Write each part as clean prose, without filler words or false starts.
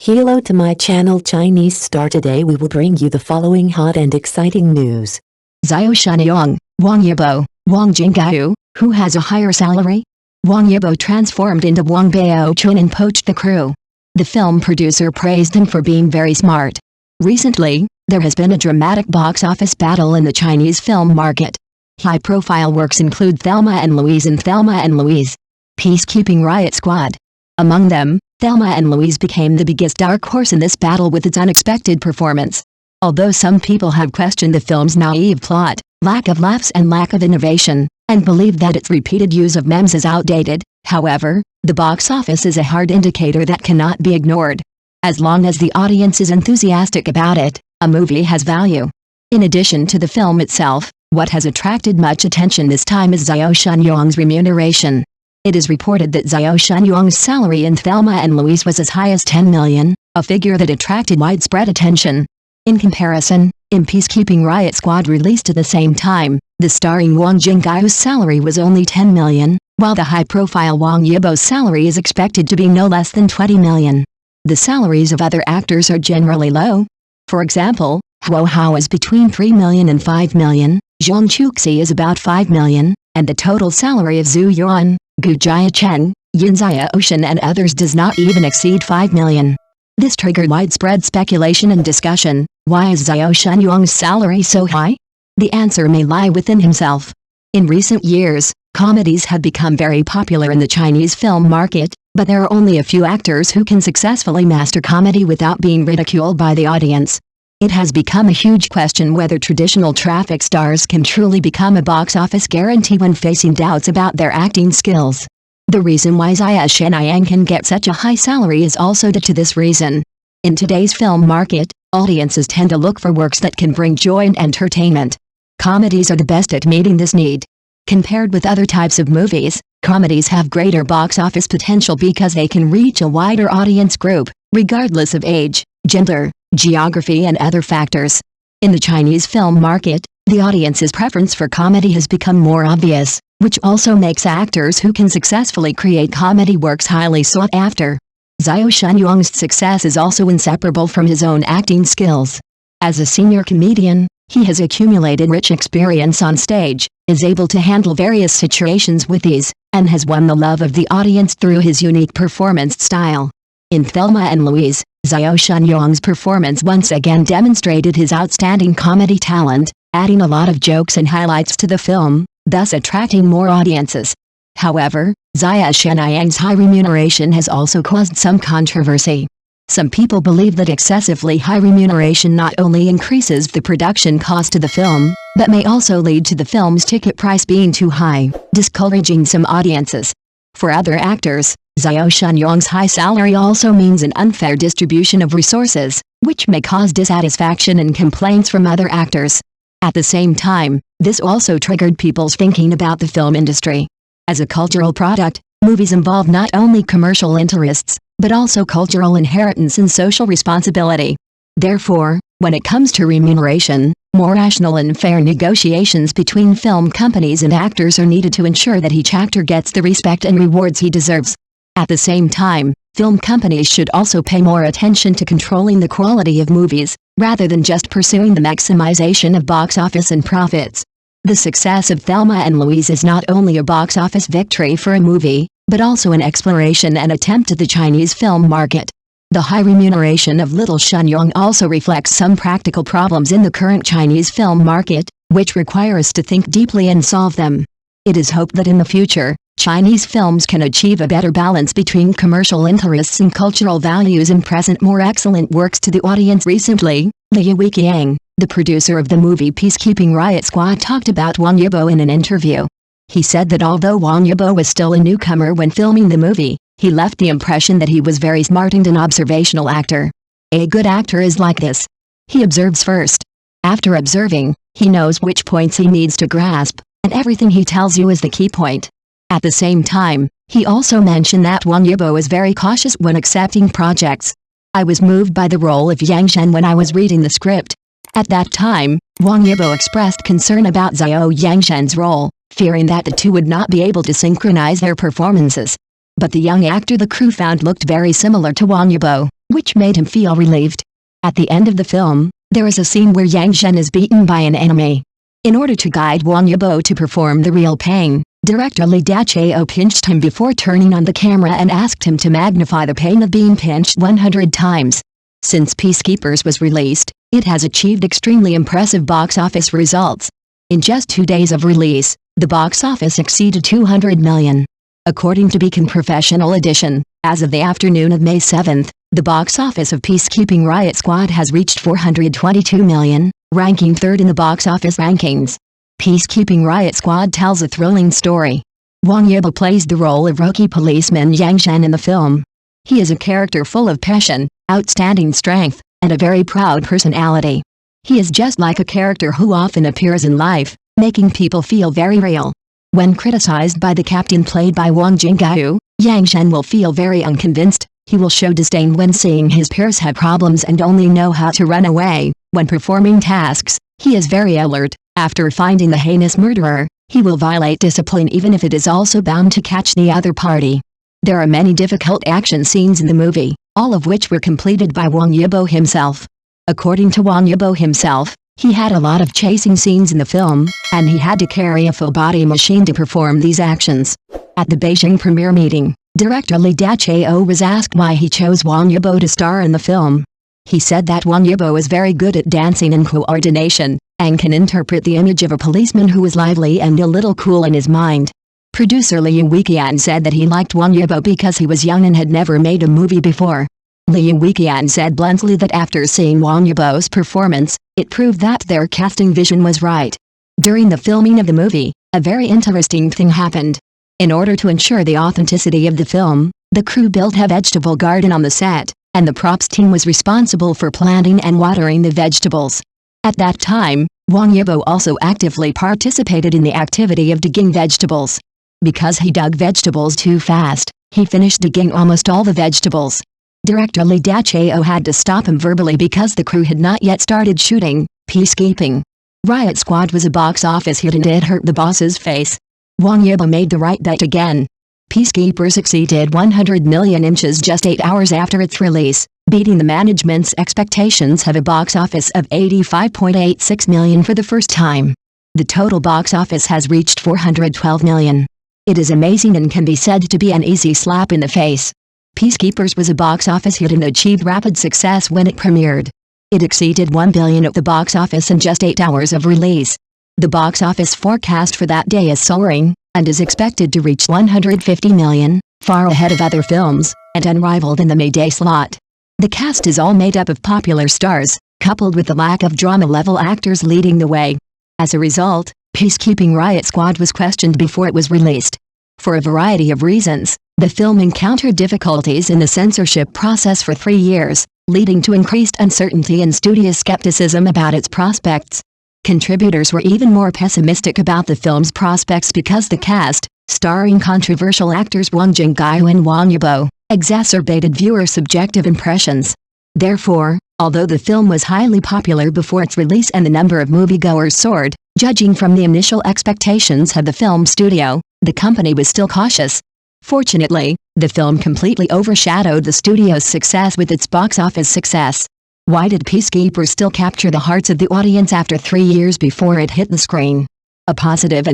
Hello to my channel Chinese Star. Today we will bring you the following hot and exciting news. Xiao Shenyang, Wang Yibo, Wang Jingyu, who has a higher salary? Wang Yibo transformed into Wang Baochuan and poached the crew. The film producer praised him for being very smart. Recently, there has been a dramatic box office battle in the Chinese film market. High-profile works include Thelma and Louise and Thelma and Louise. Peacekeeping Riot Squad. Among them, Thelma and Louise became the biggest dark horse in this battle with its unexpected performance. Although some people have questioned the film's naive plot, lack of laughs and lack of innovation, and believe that its repeated use of memes is outdated, however, the box office is a hard indicator that cannot be ignored. As long as the audience is enthusiastic about it, a movie has value. In addition to the film itself, what has attracted much attention this time is Xiao Shenyang's remuneration. It is reported that Xiao Shenyang's salary in Thelma and Louise was as high as 10 million, a figure that attracted widespread attention. In comparison, in Peacekeeping Riot Squad released at the same time, the starring Wang Jingyu's salary was only 10 million, while the high-profile Wang Yibo's salary is expected to be no less than 20 million. The salaries of other actors are generally low. For example, Huo is between 3 million and 5 million, Zhang Chuxi is about 5 million, and the total salary of Zhu Yuan, Gu Jiacheng, Yin Xiaoshan and others does not even exceed 5 million. This triggered widespread speculation and discussion. Why is Xiao Shenyang's salary so high? The answer may lie within himself. In recent years, comedies have become very popular in the Chinese film market, but there are only a few actors who can successfully master comedy without being ridiculed by the audience. It has become a huge question whether traditional traffic stars can truly become a box office guarantee when facing doubts about their acting skills. The reason why Xiao Shenyang can get such a high salary is also due to this reason. In today's film market, audiences tend to look for works that can bring joy and entertainment. Comedies are the best at meeting this need. Compared with other types of movies, comedies have greater box office potential because they can reach a wider audience group, regardless of age, gender, geography and other factors. In the Chinese film market, the audience's preference for comedy has become more obvious, which also makes actors who can successfully create comedy works highly sought after. Xiao Shenyang's success is also inseparable from his own acting skills. As a senior comedian, he has accumulated rich experience on stage, is able to handle various situations with ease, and has won the love of the audience through his unique performance style. In Thelma and Louise, Xiao Shenyang's performance once again demonstrated his outstanding comedy talent, adding a lot of jokes and highlights to the film, thus attracting more audiences. However, Xiao Shenyang's high remuneration has also caused some controversy. Some people believe that excessively high remuneration not only increases the production cost of the film, but may also lead to the film's ticket price being too high, discouraging some audiences. For other actors, Xiao Shenyang's high salary also means an unfair distribution of resources, which may cause dissatisfaction and complaints from other actors. At the same time, this also triggered people's thinking about the film industry. As a cultural product, movies involve not only commercial interests, but also cultural inheritance and social responsibility. Therefore, when it comes to remuneration, more rational and fair negotiations between film companies and actors are needed to ensure that each actor gets the respect and rewards he deserves. At the same time, film companies should also pay more attention to controlling the quality of movies, rather than just pursuing the maximization of box office and profits. The success of Thelma and Louise is not only a box office victory for a movie, but also an exploration and attempt at the Chinese film market. The high remuneration of Little Shenyang also reflects some practical problems in the current Chinese film market, which require us to think deeply and solve them. It is hoped that in the future, Chinese films can achieve a better balance between commercial interests and cultural values and present more excellent works to the audience. Recently, Liu Weiqiang, the producer of the movie Peacekeeping Riot Squad, talked about Wang Yibo in an interview. He said that although Wang Yibo was still a newcomer when filming the movie, he left the impression that he was very smart and an observational actor. A good actor is like this. He observes first. After observing, he knows which points he needs to grasp, and everything he tells you is the key point. At the same time, he also mentioned that Wang Yibo is very cautious when accepting projects. I was moved by the role of Yang Shen when I was reading the script. At that time, Wang Yibo expressed concern about Xiao Yangshen's role, fearing that the two would not be able to synchronize their performances. But the young actor the crew found looked very similar to Wang Yibo. which made him feel relieved. At the end of the film, there is a scene where Yang Shen is beaten by an enemy. In order to guide Wang Yibo to perform the real pain, director Li Dachao pinched him before turning on the camera and asked him to magnify the pain of being pinched 100 times. Since Peacekeepers was released, it has achieved extremely impressive box office results. In just 2 days of release, the box office exceeded 200 million. According to Beacon Professional Edition, as of the afternoon of May 7, the box office of Peacekeeping Riot Squad has reached 422 million, ranking third in the box office rankings. Peacekeeping Riot Squad tells a thrilling story. Wang Yibo plays the role of rookie policeman Yang Shen in the film. He is a character full of passion, outstanding strength, and a very proud personality. He is just like a character who often appears in life, making people feel very real. When criticized by the captain played by Wang Jingyu, Yang Shen will feel very unconvinced. He will show disdain when seeing his peers have problems and only know how to run away. When performing tasks, he is very alert. After finding the heinous murderer, he will violate discipline even if it is also bound to catch the other party. There are many difficult action scenes in the movie, all of which were completed by Wang Yibo himself. According to Wang Yibo himself, he had a lot of chasing scenes in the film, and he had to carry a full-body machine to perform these actions. At the Beijing premiere meeting, director Li Dachao was asked why he chose Wang Yibo to star in the film. He said that Wang Yibo is very good at dancing and coordination, and can interpret the image of a policeman who is lively and a little cool in his mind. Producer Liu Weiqian said that he liked Wang Yibo because he was young and had never made a movie before. Liu Weiqian said bluntly that after seeing Wang Yibo's performance, it proved that their casting vision was right. During the filming of the movie, a very interesting thing happened. In order to ensure the authenticity of the film, the crew built a vegetable garden on the set, and the props team was responsible for planting and watering the vegetables. At that time, Wang Yibo also actively participated in the activity of digging vegetables. Because he dug vegetables too fast, he finished digging almost all the vegetables. Director Li Dachao had to stop him verbally because the crew had not yet started shooting. Peacekeeping Riot Squad was a box office hit and it hurt the boss's face. Wang Yibo made the right bet again. Peacekeepers exceeded 100 million inches just 8 hours after its release, beating the management's expectations of a box office of 85.86 million for the first time. The total box office has reached 412 million. It is amazing and can be said to be an easy slap in the face. Peacekeepers was a box office hit and achieved rapid success when it premiered. It exceeded 1 billion at the box office in just 8 hours of release. The box office forecast for that day is soaring, and is expected to reach 150 million, far ahead of other films, and unrivaled in the May-day slot. The cast is all made up of popular stars, coupled with the lack of drama-level actors leading the way. As a result, Peacekeeping Riot Squad was questioned before it was released. For a variety of reasons, the film encountered difficulties in the censorship process for 3 years, leading to increased uncertainty and studio skepticism about its prospects. Contributors were even more pessimistic about the film's prospects because the cast, starring controversial actors Wang Jingyu and Wang Yibo, exacerbated viewer subjective impressions. Therefore, although the film was highly popular before its release and the number of moviegoers soared, judging from the initial expectations of the film studio, the company was still cautious. Fortunately, the film completely overshadowed the studio's success with its box office success. Why did Peacekeepers still capture the hearts of the audience after 3 years before it hit the screen? A positive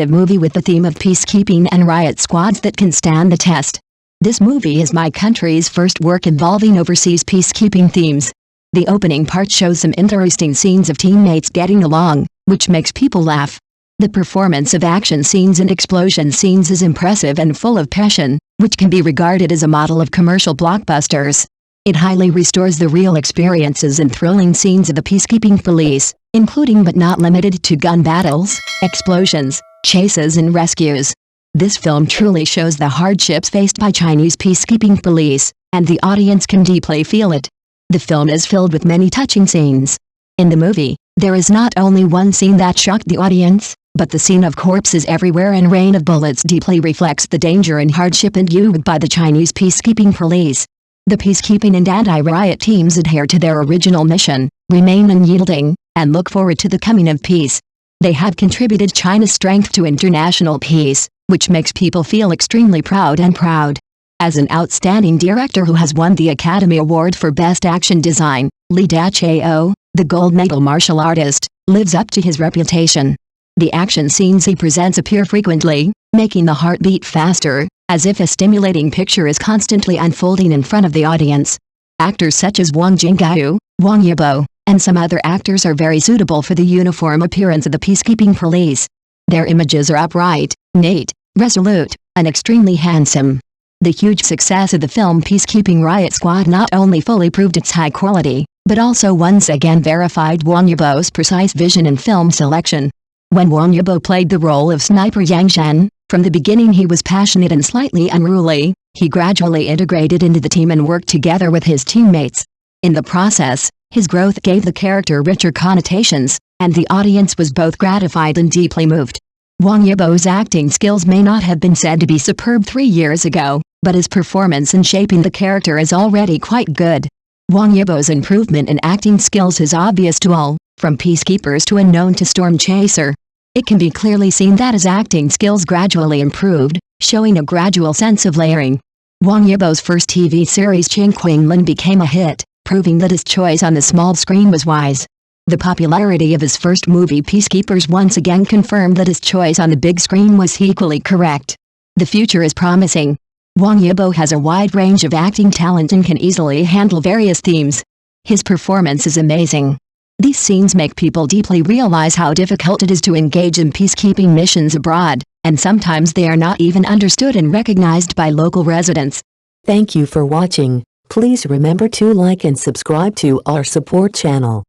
movie with the theme of peacekeeping and riot squads that can stand the test. This movie is my country's first work involving overseas peacekeeping themes. The opening part shows some interesting scenes of teammates getting along, which makes people laugh. The performance of action scenes and explosion scenes is impressive and full of passion, which can be regarded as a model of commercial blockbusters. It highly restores the real experiences and thrilling scenes of the peacekeeping police, including but not limited to gun battles, explosions, chases and rescues. This film truly shows the hardships faced by Chinese peacekeeping police, and the audience can deeply feel it. The film is filled with many touching scenes. In the movie, there is not only one scene that shocked the audience, but the scene of corpses everywhere and rain of bullets deeply reflects the danger and hardship endured by the Chinese peacekeeping police. The peacekeeping and anti-riot teams adhere to their original mission, remain unyielding, and look forward to the coming of peace. They have contributed China's strength to international peace, which makes people feel extremely proud. As an outstanding director who has won the Academy Award for Best Action Design, Lee Da-chao, the gold medal martial artist, lives up to his reputation. The action scenes he presents appear frequently, making the heart beat faster, as if a stimulating picture is constantly unfolding in front of the audience. Actors such as Wang Jingyu, Wang Yibo, and some other actors are very suitable for the uniform appearance of the peacekeeping police. Their images are upright, neat, resolute, and extremely handsome. The huge success of the film Peacekeeping Riot Squad not only fully proved its high quality, but also once again verified Wang Yibo's precise vision in film selection. When Wang Yibo played the role of Sniper Yang Shen, from the beginning he was passionate and slightly unruly. He gradually integrated into the team and worked together with his teammates. In the process, his growth gave the character richer connotations, and the audience was both gratified and deeply moved. Wang Yibo's acting skills may not have been said to be superb 3 years ago, but his performance in shaping the character is already quite good. Wang Yibo's improvement in acting skills is obvious to all, from peacekeepers to unknown to storm chaser. It can be clearly seen that his acting skills gradually improved, showing a gradual sense of layering. Wang Yibo's first TV series Qing Qinglin became a hit, proving that his choice on the small screen was wise. The popularity of his first movie Peacekeepers once again confirmed that his choice on the big screen was equally correct. The future is promising. Wang Yibo has a wide range of acting talent and can easily handle various themes. His performance is amazing. These scenes make people deeply realize how difficult it is to engage in peacekeeping missions abroad, and sometimes they are not even understood and recognized by local residents. Thank you for watching. Please remember to like and subscribe to our support channel.